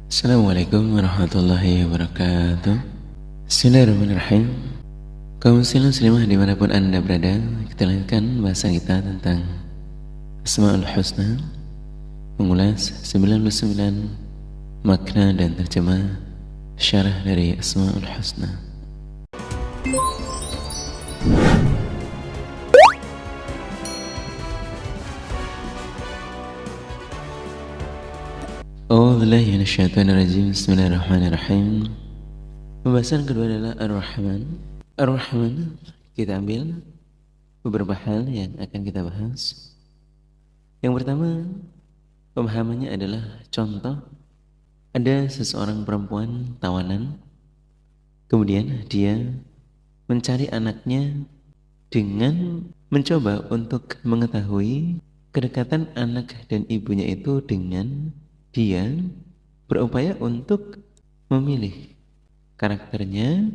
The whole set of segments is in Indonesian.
Assalamualaikum warahmatullahi wabarakatuh. Bismillahirrahmanirrahim. Kaum muslimah dimanapun anda berada, kita lanjutkan bahasan kita tentang Asmaul Husna, mengulas 99 makna dan terjemah syarah dari Asmaul Husna. Bismillahirrahmanirrahim. Pembahasan kedua adalah Ar-Rahman. Ar-Rahman, kita ambil beberapa hal yang akan kita bahas. Yang pertama, pemahamannya adalah contoh ada seseorang perempuan tawanan, kemudian dia mencari anaknya dengan mencoba untuk mengetahui kedekatan anak dan ibunya itu dengan dia berupaya untuk memilih karakternya,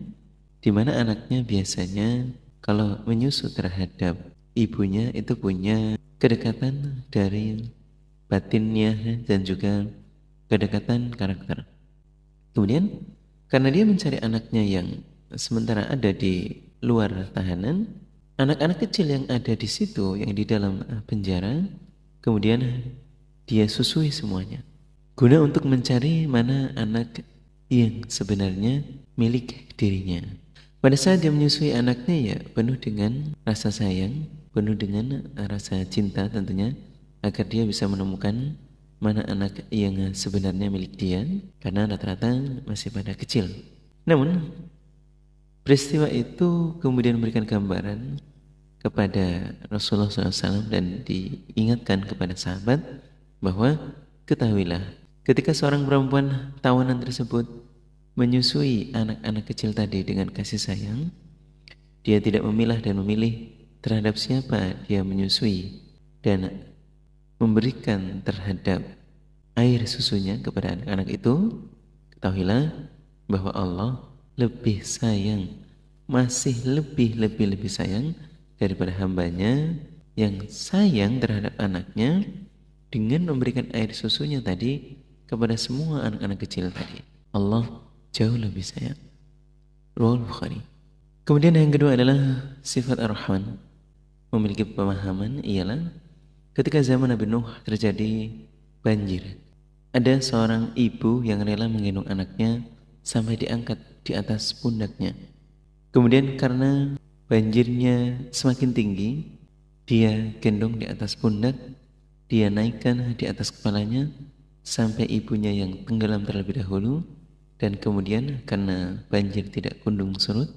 di mana anaknya biasanya kalau menyusu terhadap ibunya itu punya kedekatan dari batinnya dan juga kedekatan karakter. Kemudian karena dia mencari anaknya yang sementara ada di luar tahanan, anak-anak kecil yang ada di situ, yang di dalam penjara, kemudian dia susui semuanya, guna untuk mencari mana anak yang sebenarnya milik dirinya. Pada saat dia menyusui anaknya, ya penuh dengan rasa sayang, penuh dengan rasa cinta tentunya, agar dia bisa menemukan mana anak yang sebenarnya milik dia, karena rata-rata masih pada kecil. Namun peristiwa itu kemudian memberikan gambaran kepada Rasulullah SAW dan diingatkan kepada sahabat bahwa ketahuilah, ketika seorang perempuan tawanan tersebut menyusui anak-anak kecil tadi dengan kasih sayang, dia tidak memilah dan memilih terhadap siapa dia menyusui dan memberikan terhadap air susunya kepada anak-anak itu. Ketahuilah bahwa Allah lebih sayang, masih lebih sayang daripada hambanya yang sayang terhadap anaknya dengan memberikan air susunya tadi kepada semua anak-anak kecil tadi. Allah jauh lebih sayang. Riwayat Bukhari. Kemudian yang kedua adalah sifat Ar-Rahman. Memiliki pemahaman ialah ketika zaman Nabi Nuh terjadi banjir, ada seorang ibu yang rela menggendong anaknya sampai diangkat di atas pundaknya. Kemudian karena banjirnya semakin tinggi, dia gendong di atas pundak, dia naikkan di atas kepalanya sampai ibunya yang tenggelam terlebih dahulu, dan kemudian karena banjir tidak kunjung surut,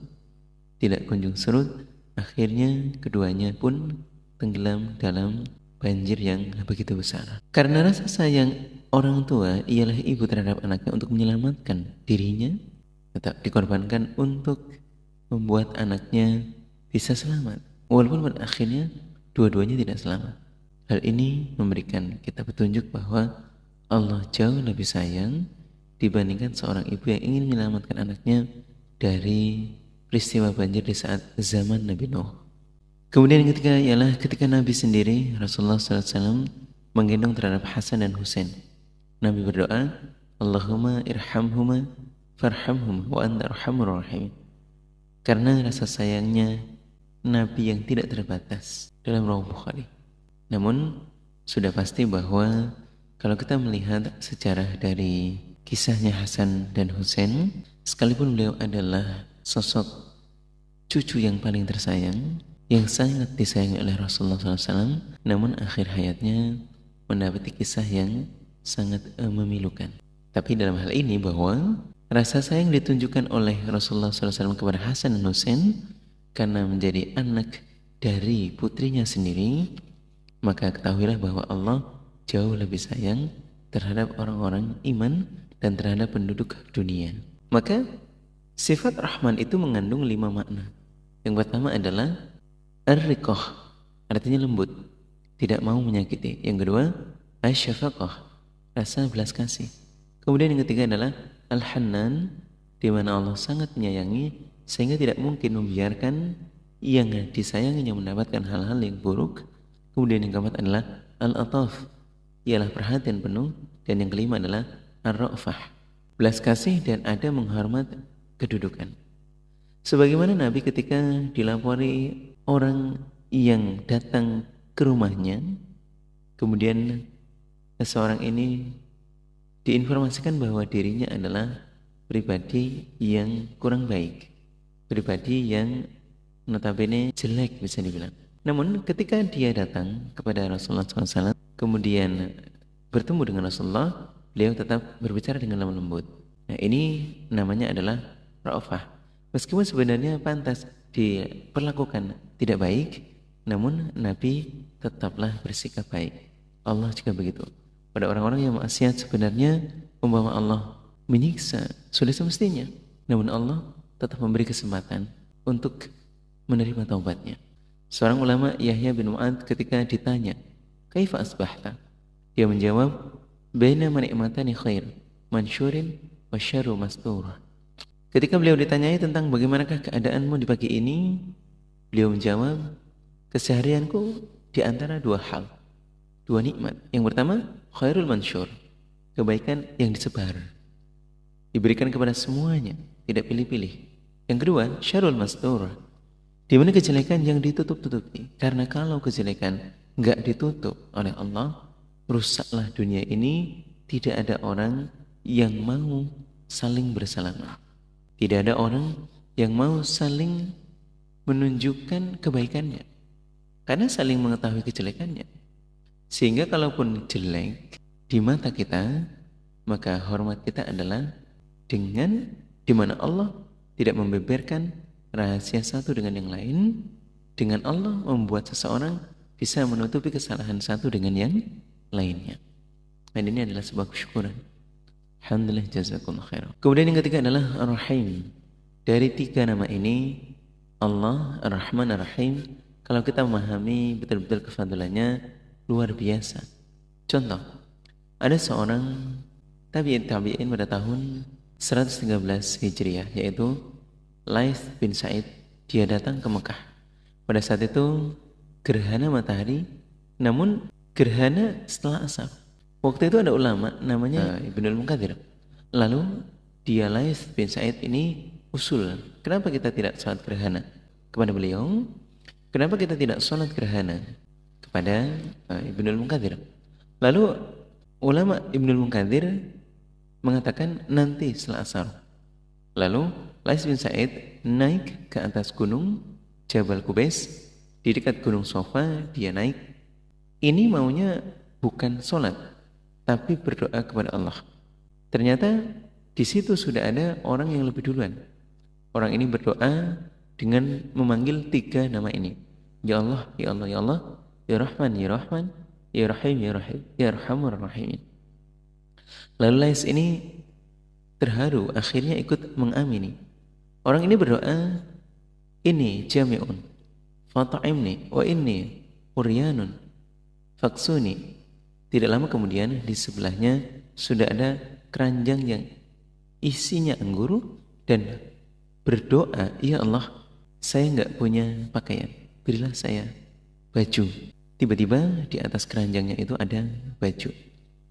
akhirnya keduanya pun tenggelam dalam banjir yang begitu besar. Karena rasa sayang orang tua ialah ibu terhadap anaknya untuk menyelamatkan dirinya, tetap dikorbankan untuk membuat anaknya bisa selamat, walaupun pada akhirnya dua-duanya tidak selamat. Hal ini memberikan kita petunjuk bahwa Allah jauh lebih sayang dibandingkan seorang ibu yang ingin menyelamatkan anaknya dari peristiwa banjir di saat zaman Nabi Nuh. Kemudian yang ketiga ialah ketika Nabi sendiri, Rasulullah SAW, menggendong terhadap Hasan dan Husain. Nabi berdoa, Allahumma irhamhuma farhamhuma wa anta arhamur rahimin. Karena rasa sayangnya Nabi yang tidak terbatas dalam Riwayat Bukhari. Namun sudah pasti bahwa kalau kita melihat sejarah dari kisahnya Hasan dan Husain, sekalipun beliau adalah sosok cucu yang paling tersayang, yang sangat disayangi oleh Rasulullah SAW, namun akhir hayatnya mendapati kisah yang sangat memilukan. Tapi dalam hal ini bahwa rasa sayang ditunjukkan oleh Rasulullah SAW kepada Hasan dan Husain karena menjadi anak dari putrinya sendiri, maka ketahuilah bahwa Allah jauh lebih sayang terhadap orang-orang iman dan terhadap penduduk dunia. Maka sifat Rahman itu mengandung 5 makna. Yang pertama adalah Ar-Riqah, artinya lembut, tidak mau menyakiti. Yang kedua Asy-Syafaqah, rasa belas kasih. Kemudian yang ketiga adalah Al-Hannan, di mana Allah sangat menyayangi sehingga tidak mungkin membiarkan yang disayanginya mendapatkan hal-hal yang buruk. Kemudian yang keempat adalah Al-Ataf, ialah perhatian penuh. Dan yang kelima adalah Ar-Ra'fah, belas kasih dan ada menghormat kedudukan. Sebagaimana Nabi ketika dilapori orang yang datang ke rumahnya, kemudian seseorang ini diinformasikan bahwa dirinya adalah pribadi yang kurang baik, pribadi yang notabene jelek bisa dibilang. Namun ketika dia datang kepada Rasulullah SAW, kemudian bertemu dengan Rasulullah, beliau tetap berbicara dengan lemah lembut. Nah, ini namanya adalah ra'ufah. Meskipun sebenarnya pantas diperlakukan tidak baik, namun Nabi tetaplah bersikap baik. Allah juga begitu. Pada orang-orang yang maksiat sebenarnya umpama Allah menyiksa sudah semestinya, namun Allah tetap memberi kesempatan untuk menerima taubatnya. Seorang ulama Yahya bin Mu'ad ketika ditanya, "Kaifa asbahta?" Dia menjawab, "Baina ni'matani khair, mansyurin wa syarru masturah." Ketika beliau ditanyai tentang bagaimanakah keadaanmu di pagi ini, beliau menjawab, "Keseharianku di antara dua hal, dua nikmat. Yang pertama, khairul mansyur, kebaikan yang disebar, diberikan kepada semuanya, tidak pilih-pilih. Yang kedua, syarrul mastur, di mana kejelekan yang ditutup-tutupi. Karena kalau kejelekan enggak ditutup oleh Allah, rusaklah dunia ini. Tidak ada orang yang mau saling bersalaman. Tidak ada orang yang mau saling menunjukkan kebaikannya, karena saling mengetahui kejelekannya. Sehingga kalaupun jelek di mata kita, maka hormat kita adalah dengan di mana Allah tidak membeberkan rahasia satu dengan yang lain, dengan Allah membuat seseorang bisa menutupi kesalahan satu dengan yang lainnya. Dan ini adalah sebuah kesyukuran. Alhamdulillah, jazakumullah khairan. Kemudian yang ketiga adalah Ar-Rahim. Dari tiga nama ini, Allah, Ar-Rahman, Ar-Rahim, kalau kita memahami betul-betul kefadilannya, luar biasa. Contoh, ada seorang tabi'in pada tahun 113 Hijriah, yaitu Laits bin Sa'id. Dia datang ke Mekah. Pada saat itu gerhana matahari, namun gerhana setelah asar. Waktu itu ada ulama namanya Ibnul Munkathir. Lalu dia Laits bin Sa'id ini usul, kenapa kita tidak sholat gerhana? Kepada beliau, kenapa kita tidak sholat gerhana? Kepada Ibnul Munkathir. Lalu ulama Ibnul Munkathir mengatakan nanti setelah asar. Lalu Laits bin Sa'id naik ke atas gunung Jabal Qubais, di dekat gunung Sofa dia naik. Ini maunya bukan sholat, tapi berdoa kepada Allah. Ternyata di situ sudah ada orang yang lebih duluan. Orang ini berdoa dengan memanggil tiga nama ini. Ya Allah, ya Allah, ya Allah, ya Rahman, ya Rahman, ya Rahim, ya Rahim, ya Arhamur Rahimin. Lalu Laits ini terharu, akhirnya ikut mengamini. Orang ini berdoa, ini jami'un, fata'imni, wa inni uryanun, faksuni. Tidak lama kemudian di sebelahnya sudah ada keranjang yang isinya anggur dan berdoa, ya Allah, saya enggak punya pakaian, berilah saya baju. Tiba-tiba di atas keranjangnya itu ada baju.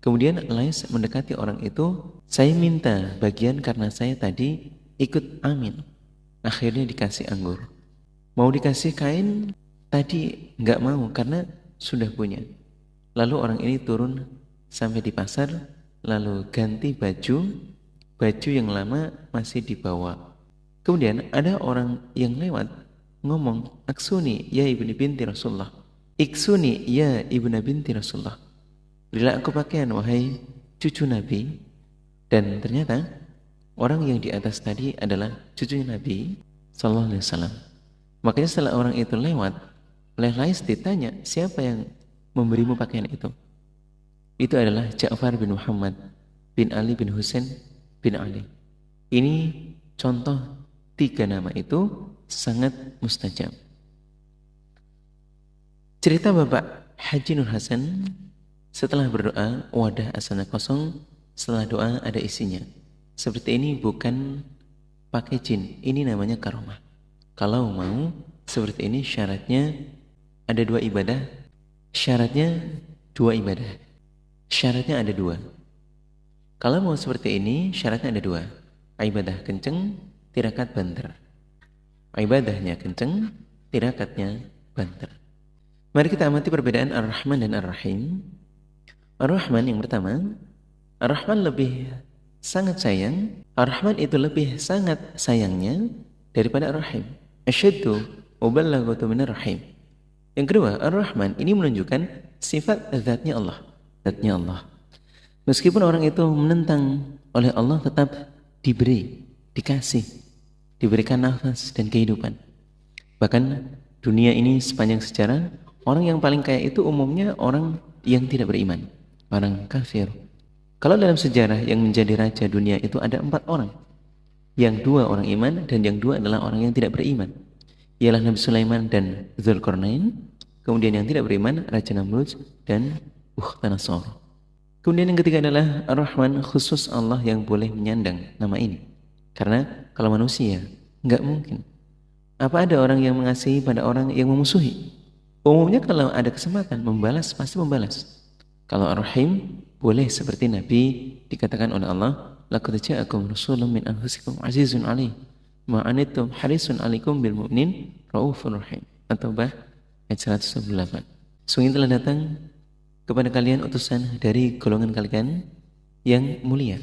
Kemudian Laits mendekati orang itu, saya minta bagian karena saya tadi ikut amin. Akhirnya dikasih anggur. Mau dikasih kain, tadi enggak mau karena sudah punya. Lalu orang ini turun sampai di pasar, lalu ganti baju yang lama masih dibawa. Kemudian ada orang yang lewat ngomong, "Aksuni ya ibni binti Rasulullah, iksuni ya ibna binti Rasulullah, berilah aku pakaian wahai cucu Nabi." Dan ternyata orang yang di atas tadi adalah cucunya Nabi Sallallahu Alaihi Wasallam. Makanya setelah orang itu lewat, oleh Laits ditanya, siapa yang memberimu pakaian itu? Itu adalah Ja'far bin Muhammad bin Ali bin Husain bin Ali. Ini contoh tiga nama itu sangat mustajab. Cerita Bapak Haji Nur Hasan, setelah berdoa wadah asalnya kosong, setelah doa ada isinya. Seperti ini bukan pakai jin, ini namanya karomah. Kalau mau seperti ini syaratnya ada dua ibadah. Syaratnya ada dua. Kalau mau seperti ini, syaratnya ada dua. Ibadah kenceng, tirakat banter. Ibadahnya kenceng, tirakatnya banter. Mari kita amati perbedaan Ar-Rahman dan Ar-Rahim. Ar-Rahman yang pertama, Ar-Rahman lebih sangat sayang. Ar-Rahman itu lebih sangat sayangnya daripada Ar-Rahim. Asyaddu muballaghatu minar Rahim. Yang kedua, Ar-Rahman ini menunjukkan sifat zatnya Allah. Zatnya Allah. Meskipun orang itu menentang oleh Allah, tetap diberi, dikasih, diberikan nafas dan kehidupan. Bahkan dunia ini sepanjang sejarah, orang yang paling kaya itu umumnya orang yang tidak beriman, orang kafir. Kalau dalam sejarah yang menjadi raja dunia itu ada 4 orang, yang 2 orang iman dan yang 2 adalah orang yang tidak beriman, ialah Nabi Sulaiman dan Dzulqarnain. Kemudian yang tidak beriman, Raja Namrud dan Ukhtanasor. Kemudian yang ketiga adalah Ar-Rahman, khusus Allah yang boleh menyandang nama ini. Karena kalau manusia, nggak mungkin. Apa ada orang yang mengasihi pada orang yang memusuhi? Umumnya kalau ada kesempatan membalas, pasti membalas. Kalau Ar-Rahim, boleh seperti Nabi dikatakan oleh Allah, laqad ja'akum rasulun min anfusikum azizun 'alaihi ma anittum harisun 'alaikum bil mu'minin raufur rahim. At-Taubah ayat 118. Sungguh telah datang kepada kalian utusan dari golongan kalian yang mulia,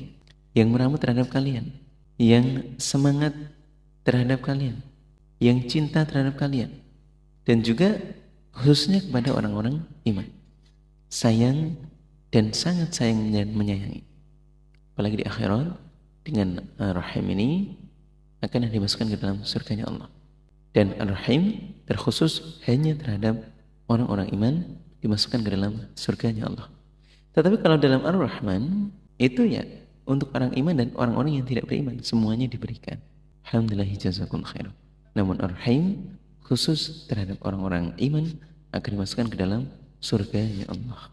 yang merawat terhadap kalian, yang semangat terhadap kalian, yang cinta terhadap kalian, dan juga khususnya kepada orang-orang iman, sayang dan sangat sayang dan menyayangi. Apalagi di akhirat, dengan Ar-Rahim ini akan dimasukkan ke dalam surganya Allah. Dan Ar-Rahim terkhusus hanya terhadap orang-orang iman, dimasukkan ke dalam surganya Allah. Tetapi kalau dalam Ar-Rahman, itu ya untuk orang iman dan orang-orang yang tidak beriman, semuanya diberikan. Alhamdulillah, jazakumullah khairan. Namun Ar-Rahim khusus terhadap orang-orang iman akan dimasukkan ke dalam surganya Allah.